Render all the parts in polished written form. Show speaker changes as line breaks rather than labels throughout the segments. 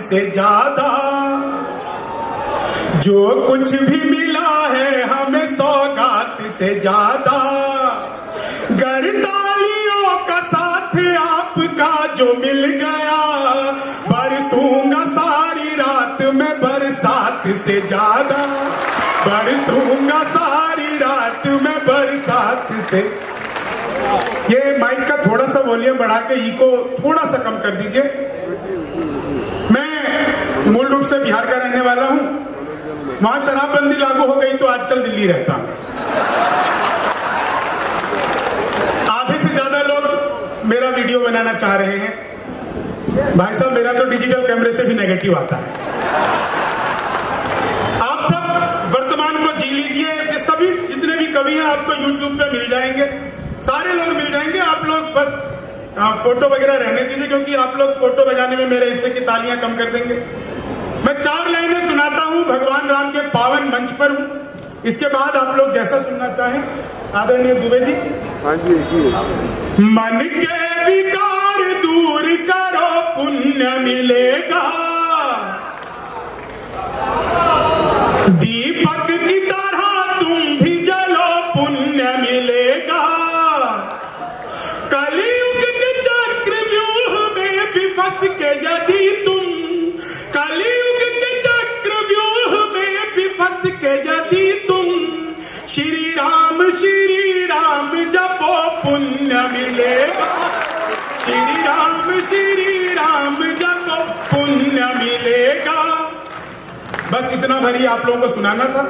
से ज्यादा, जो कुछ भी मिला है हमें सौगात से ज्यादा, गर्दालियों का साथ आपका जो मिल गया, बरसूंगा सारी रात में बरसात से ज्यादा, बरसूंगा सारी रात में बरसात से। ये माइक का थोड़ा सा वॉल्यूम बढ़ा के इको थोड़ा सा कम कर दीजिए। मैं मूल रूप से बिहार का रहने वाला हूं, वहां शराबबंदी लागू हो गई तो आजकल दिल्ली रहता हूं। आधे से ज्यादा लोग मेरा वीडियो बनाना चाह रहे हैं। भाई साहब, मेरा तो डिजिटल कैमरे से भी नेगेटिव आता है। आप सब वर्तमान को जी लीजिए। ये सभी जितने भी कवि हैं आपको यूट्यूब पे मिल जाएंगे, सारे लोग मिल जाएंगे। आप लोग बस फोटो वगैरह रहने दीजिए, क्योंकि आप लोग फोटो बजाने में मेरे हिस्से की तालियां कम कर देंगे। मैं 4 लाइनें सुनाता हूं, भगवान राम के पावन मंच पर हूं। इसके बाद आप लोग जैसा सुनना चाहें। आदरणीय दुबे जी।
हाँ जी।
मन के विकार दूर करो, पुण्य मिलेगा, दीपक की तरह तुम भी जलो, पुण्य मिलेगा, कलयुग के चक्रव्यूह में भी फंस के यदि तुम, कलयुग के चक्रव्यूह में भी फंस के यदि तुम, श्री राम जपो, पुण्य मिलेगा, श्री राम जपो, पुण्य मिलेगा। बस इतना भरी आप लोगों को सुनाना था।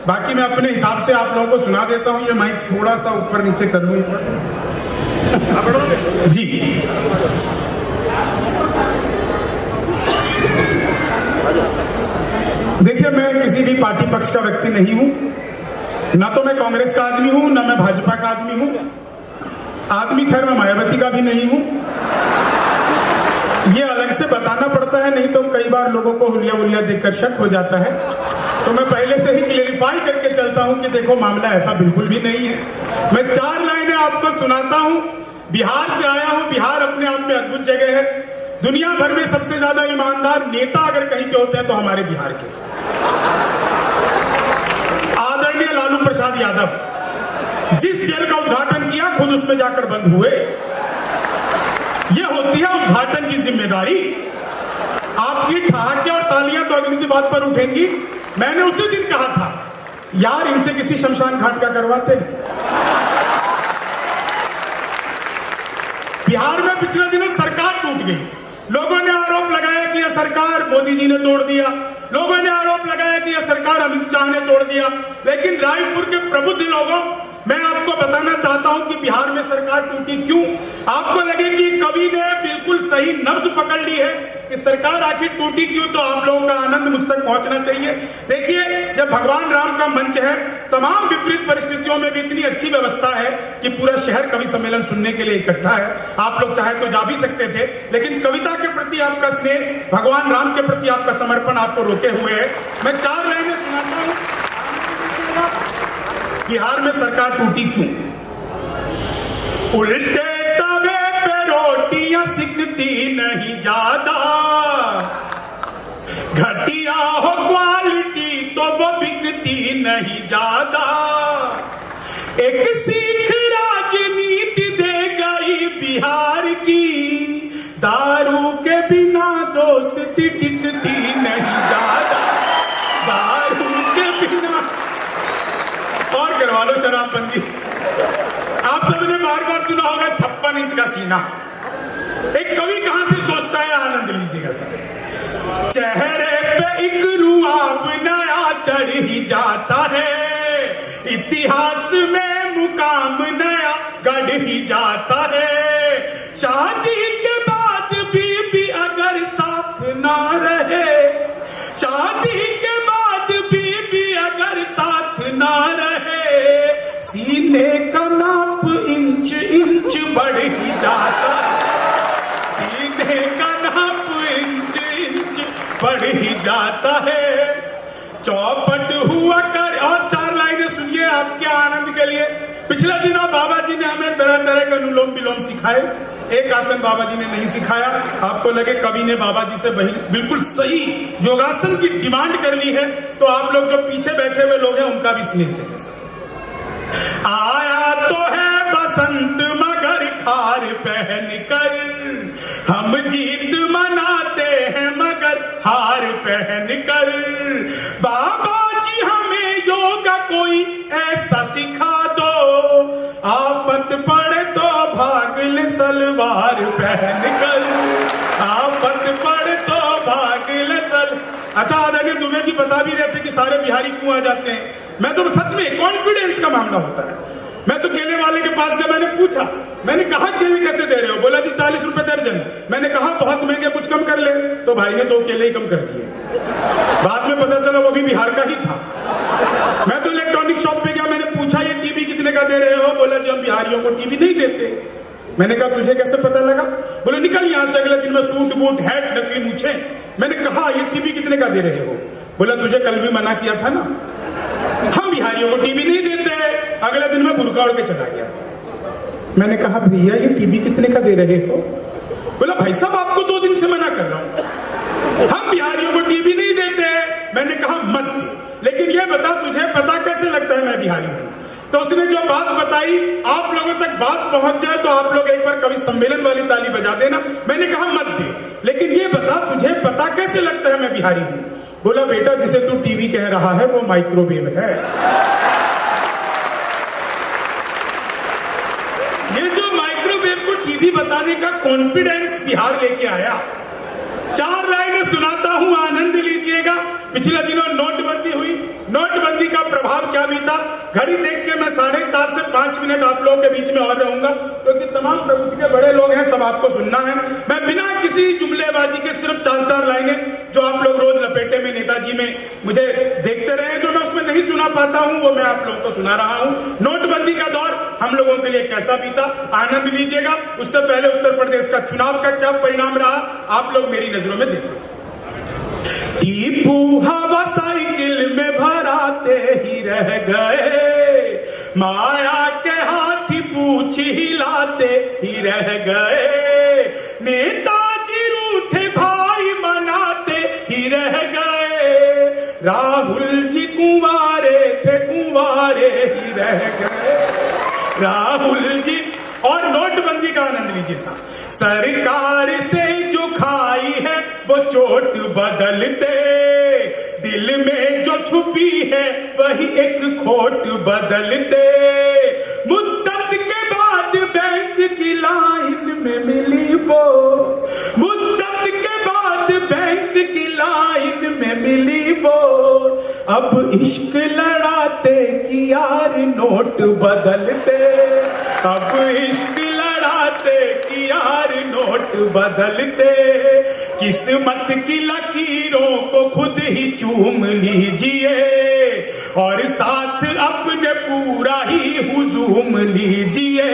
बाकी मैं अपने हिसाब से आप लोगों को सुना देता हूं। ये माइक थोड़ा सा ऊपर नीचे कर लूं जी। देखिए, मैं किसी भी पार्टी पक्ष का व्यक्ति नहीं हूं, ना तो मैं कांग्रेस का आदमी हूं, ना मैं भाजपा का आदमी हूं। आदमी खैर मैं मायावती का भी नहीं हूं। ये अलग से बताना पड़ता है, नहीं तो कई बार लोगों को हुलिया देखकर शक हो जाता है। तो मैं पहले से ही क्लेरिफाई करके चलता हूं कि देखो, मामला ऐसा बिल्कुल भी नहीं है। मैं 4 लाइनें आपको सुनाता हूं। बिहार से आया हूं। बिहार अपने आप में अद्भुत जगह है। दुनिया भर में सबसे ज्यादा ईमानदार नेता अगर कहीं के होते हैं तो हमारे बिहार के आदरणीय लालू प्रसाद यादव। जिस जेल का उद्घाटन किया, खुद उसमें जाकर बंद हुए। यह होती है उद्घाटन की जिम्मेदारी। आपकी ठहाके और तालियां तो अगली बात पर उठेंगी। मैंने उसी दिन कहा था, यार इनसे किसी शमशान घाट का करवाते हैं। बिहार में पिछले दिनों सरकार टूट गई। लोगों ने आरोप लगाया कि यह सरकार मोदी जी ने तोड़ दिया। लोगों ने आरोप लगाया कि यह सरकार अमित शाह ने तोड़ दिया। लेकिन रायपुर के प्रबुद्ध लोगों, मैं आपको बताना चाहता हूं कि बिहार में सरकार टूटी क्यों। आपको लगे कि कवि ने बिल्कुल सही नब्ज पकड़ ली है कि सरकार आखिर टूटी क्यों, तो आप लोगों का आनंद मुझ तक पहुंचना चाहिए। देखिए, जब भगवान राम का मंच है, तमाम विपरीत परिस्थितियों में भी इतनी अच्छी व्यवस्था है कि पूरा शहर कवि सम्मेलन सुनने के लिए इकट्ठा है। आप लोग चाहे तो जा भी सकते थे, लेकिन कविता के प्रति आपका स्नेह, भगवान राम के प्रति आपका समर्पण आपको रोके हुए है। मैं 4 लाइनें सुनाता हूं। बिहार में सरकार टूटी क्यों। उल्टे तवे पे रोटियां सिकती नहीं ज्यादा, घटिया हो क्वालिटी तो वो बिकती नहीं ज्यादा, एक सीख राजनीति दे गई बिहार की, दारू के बिना दोस्ती टिकती नहीं ज्यादा, दारू के बिना। और करवा लो शराबबंदी। आप सबने बार बार सुना होगा 56 इंच का सीना। एक कवि कहां से सोचता है, आनंद लीजिएगा सब। चेहरे पे एक रुआब नया चढ़ ही जाता है, इतिहास में मुकाम नया गढ़ ही जाता है, शादी के बाद भी अगर साथ ना रहे, शादी के बाद भी अगर साथ ना रहे, सीने का नाप इंच इंच बढ़ ही जाता है, सीने का नाप इंच इंच बढ़ ही जाता है, चौपट हुआ कर। और 4 लाइनें सुनिए आपके आनंद के लिए। पिछले दिनों बाबा जी ने हमें तरह तरह के अनुलोम विलोम सिखाए। एक आसन बाबा जी ने नहीं सिखाया। आपको लगे कवि ने बाबा जी से बिल्कुल सही योगासन की डिमांड कर ली है, तो आप लोग जो पीछे बैठे हुए लोग हैं उनका भी स्नेह चाहिए। आया तो है बसंत मगर खार पहन कर, हम जीत मनाते हैं मगर हार पहन कर। बाबा जी हमें योगा कोई ऐसा सिखा दो, आफत पड़े तो भाग ले सलवार पहन कर, आफत पड़े तो भाग ले सल। अच्छा, आदरणीय दुबे जी बता भी रहे थे कि सारे बिहारी क्यों आ जाते हैं। मैं तो सच में कॉन्फिडेंस का मामला होता है। मैं तो केले वाले के पास गया, मैंने पूछा, मैंने कहा केले कैसे दे रहे हो? बोला जी 40 रुपए दर्जन। मैंने कहा बहुत महंगे, कुछ कम कर ले। तो भाई ने 2 केले ही कम कर दिए। बाद में पता चला वो भी बिहार का ही था। मैं तो इलेक्ट्रॉनिक शॉप पे गया, मैंने पूछा ये टीवी कितने का दे रहे हो? बोला जी हम बिहारियों को टीवी नहीं देते। मैंने कहा तुझे कैसे पता लगा? बोले निकल यहाँ से, अगले दिन में सूट बूट हैट नकली मूछे। मैंने कहा ये टीवी कितने का दे रहे हो? बोला तुझे कल भी मना किया था ना, हम बिहारियों को टीवी नहीं देते। अगले दिन में बुर्का ओढ़ के चला गया। मैंने कहा भैया ये टीवी कितने का दे रहे हो? बोला भाई साहब आपको 2 दिन से मना कर रहा हूं, हम बिहारियों को टीवी नहीं देते। मैंने कहा मत दे, लेकिन ये बता तुझे पता कैसे लगता है मैं बिहारी हूं? तो उसने जो बात बताई, आप लोगों तक बात पहुंच जाए तो आप लोग एक बार कवि सम्मेलन वाली ताली बजा देना। मैंने कहा मत दे, लेकिन ये बता तुझे पता कैसे लगता है मैं बिहारी हूं? बोला बेटा जिसे तू टीवी कह रहा है वो माइक्रोवेव है। ये जो माइक्रोवेव को टीवी बताने का कॉन्फिडेंस बिहार लेके आया। 4 लाइनें सुनाता हूं, आनंद लीजिएगा। पिछले दिनों नोटबंदी हुई, नोटबंदी का प्रभाव क्या बीता। घड़ी देख के मैं 4.5 से 5 मिनट आप लोगों के बीच में और रहूंगा, क्योंकि तमाम प्रभुत्व के बड़े लोग हैं, सब आपको सुनना है। मैं बिना किसी जुमलेबाजी के सिर्फ 4 लाइनें जो आप लोग रोज लपेटे में नेताजी में मुझे देखते रहे, जो मैं उसमें नहीं सुना पाता हूं, वो मैं आप लोगों को सुना रहा हूं। नोटबंदी का दौर हम लोगों के लिए कैसा बीता, आनंद लीजिएगा। उससे पहले उत्तर प्रदेश का चुनाव का क्या परिणाम रहा, आप लोग मेरी नजरों में देखिए। टीपू हवा साइकिल में भराते ही रह गए, माया के हाथी पूछ हिलाते ही रह गए। नेताजी रूठे भाई मनाते ही रह गए, राहुल जी कुंवारे थे कुंवारे ही रह गए, राहुल जी। और नोटबंदी का आनंद लीजिए साहब। सरकार से जो खाई है वो चोट बदलते, दिल में जो छुपी है वही एक खोट बदलते। मुद्दत के बाद बैंक की लाइन में मिली वो, मुद्दत के बाद बैंक की लाइन में मिली वो। अब इश्क लड़ाते कि यार नोट बदलते, अब इश्क लड़ाते कि यार नोट बदलते। किस्मत की लकीरों को खुद ही चूम लीजिए और साथ अपने पूरा ही हुजूम लीजिए।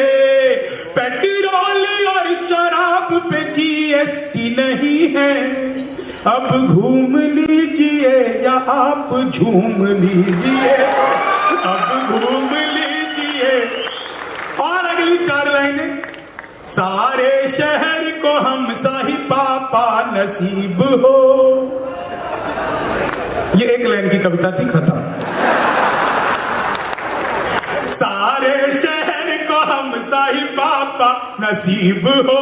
पेट्रोल और शराब पे जीएसटी नहीं है, अब घूम लीजिए या आप झूम लीजिए, अब घूम लीजिए। और अगली 4 लाइनें। सारे शहर को हम साही पापा नसीब हो। ये 1 लाइन की कविता थी, खत्म। सारे शहर को हम साही पापा नसीब हो,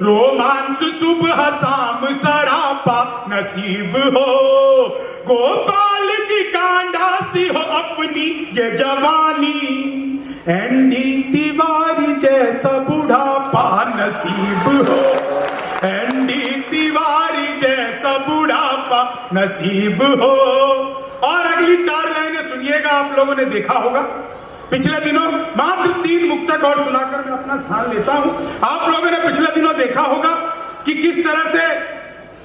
रोमांस सुबह शाम सरापा नसीब हो। गोपाल जी कांडा सी हो अपनी ये जवानी, एनडी तिवारी जैसा बुढ़ापा नसीब हो, एनडी तिवारी जैसा बुढ़ापा नसीब हो। और अगली 4 लाइनें सुनिएगा। आप लोगों ने देखा होगा पिछले दिनों, मात्र 3 मुक्तक और सुनाकर मैं अपना स्थान लेता हूं। आप लोगों ने पिछले दिनों देखा होगा कि किस तरह से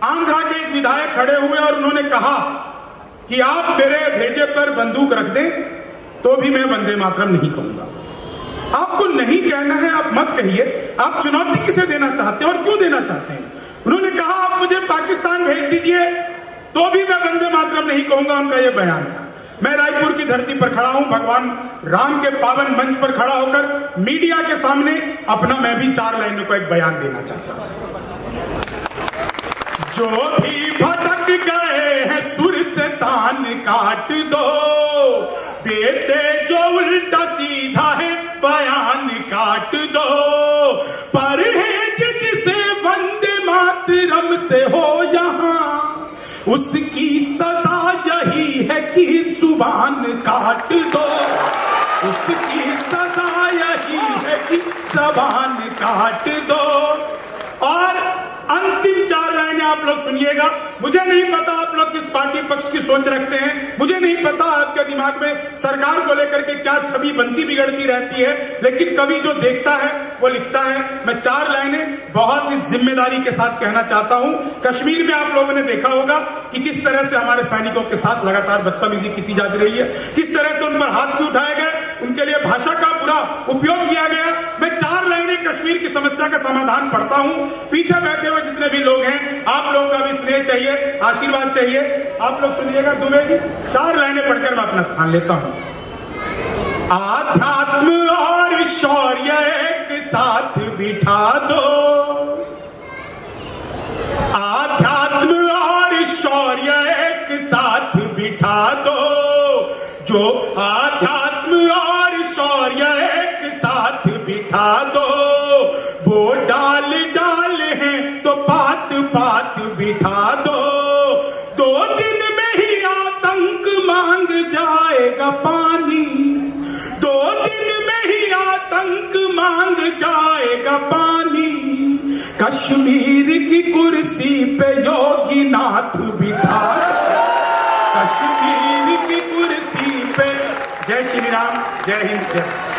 आंध्रा के एक विधायक खड़े हुए और उन्होंने कहा कि आप मेरे भेजे पर बंदूक रख दें तो भी मैं वंदे मातरम नहीं कहूंगा। आपको नहीं कहना है, आप मत कहिए। आप चुनौती किसे देना चाहते हैं और क्यों देना चाहते हैं? उन्होंने कहा आप मुझे पाकिस्तान भेज दीजिए तो भी मैं वंदे मातरम नहीं कहूंगा, उनका यह बयान था। मैं रायपुर की धरती पर खड़ा हूं, भगवान राम के पावन मंच पर खड़ा होकर मीडिया के सामने अपना मैं भी 4 लाइनों का एक बयान देना चाहता हूं। जो भी भटक गए हैं सुर से तान काट दो, देते जो उल्टा सीधा है बयान काट दो, परहेज जिसे वंदे मातरम से हो यहाँ, उसकी सजा यही है कि जुबान काट दो, उसकी सजा यही है कि जुबान काट दो। और अंतिम 4 लाइनें आप लोग सुनिएगा। मुझे नहीं पता आप लोग किस पार्टी पक्ष की सोच रखते हैं, मुझे नहीं पता आपके दिमाग में सरकार को लेकर के क्या छवि बनती बिगड़ती रहती है, लेकिन कवि जो देखता है वो लिखता है। मैं 4 लाइनें बहुत ही जिम्मेदारी के साथ कहना चाहता हूं। कश्मीर में आप लोगों ने देखा होगा कि किस तरह से हमारे सैनिकों के साथ लगातार बदतमीजी की जाती रही है, किस तरह से उन पर हाथ भी उठाए गए, उनके लिए भाषा का पूरा उपयोग किया गया। मैं 4 लाइनें कश्मीर की समस्या का समाधान पढ़ता हूं। पीछे बैठे हुए जितने भी लोग हैं, आप लोगों का भी स्नेह चाहिए, आशीर्वाद चाहिए। आप लोग सुनिएगा, दुबे जी 4 लाइनें पढ़कर मैं अपना स्थान लेता हूं। आध्यात्म और शौर्य एक साथ बिठा दो, आध्यात्म और शौर्य एक साथ बिठा दो, जो आध्यात्म और शौर्य एक साथ बिठा दो, वो डाल डाल है तो पात पात बिठा दो, 2 दिन में ही आतंक मांग जाएगा पानी, 2 दिन में ही आतंक मांग जाएगा पानी, कश्मीर की कुर्सी पे योगी नाथ बिठा दो, कश्मीर की कुर्सी पे। जय श्री राम, जय हिंद, जय।